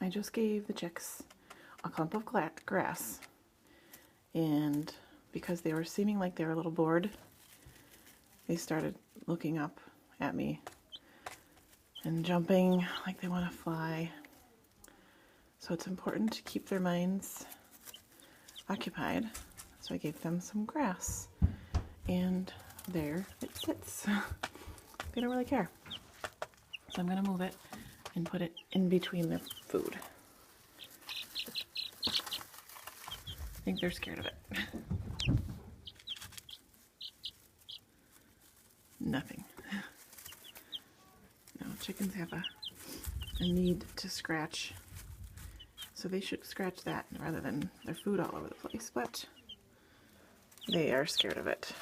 I just gave the chicks a clump of grass, and because they were seeming like they were a little bored, they started looking up at me and jumping like they want to fly. So it's important to keep their minds occupied. So I gave them some grass, and there it sits. They don't really care. So I'm going to move it and put it in between their food. I think they're scared of it. Nothing. No, chickens have a need to scratch. So they should scratch that rather than their food all over the place, but they are scared of it.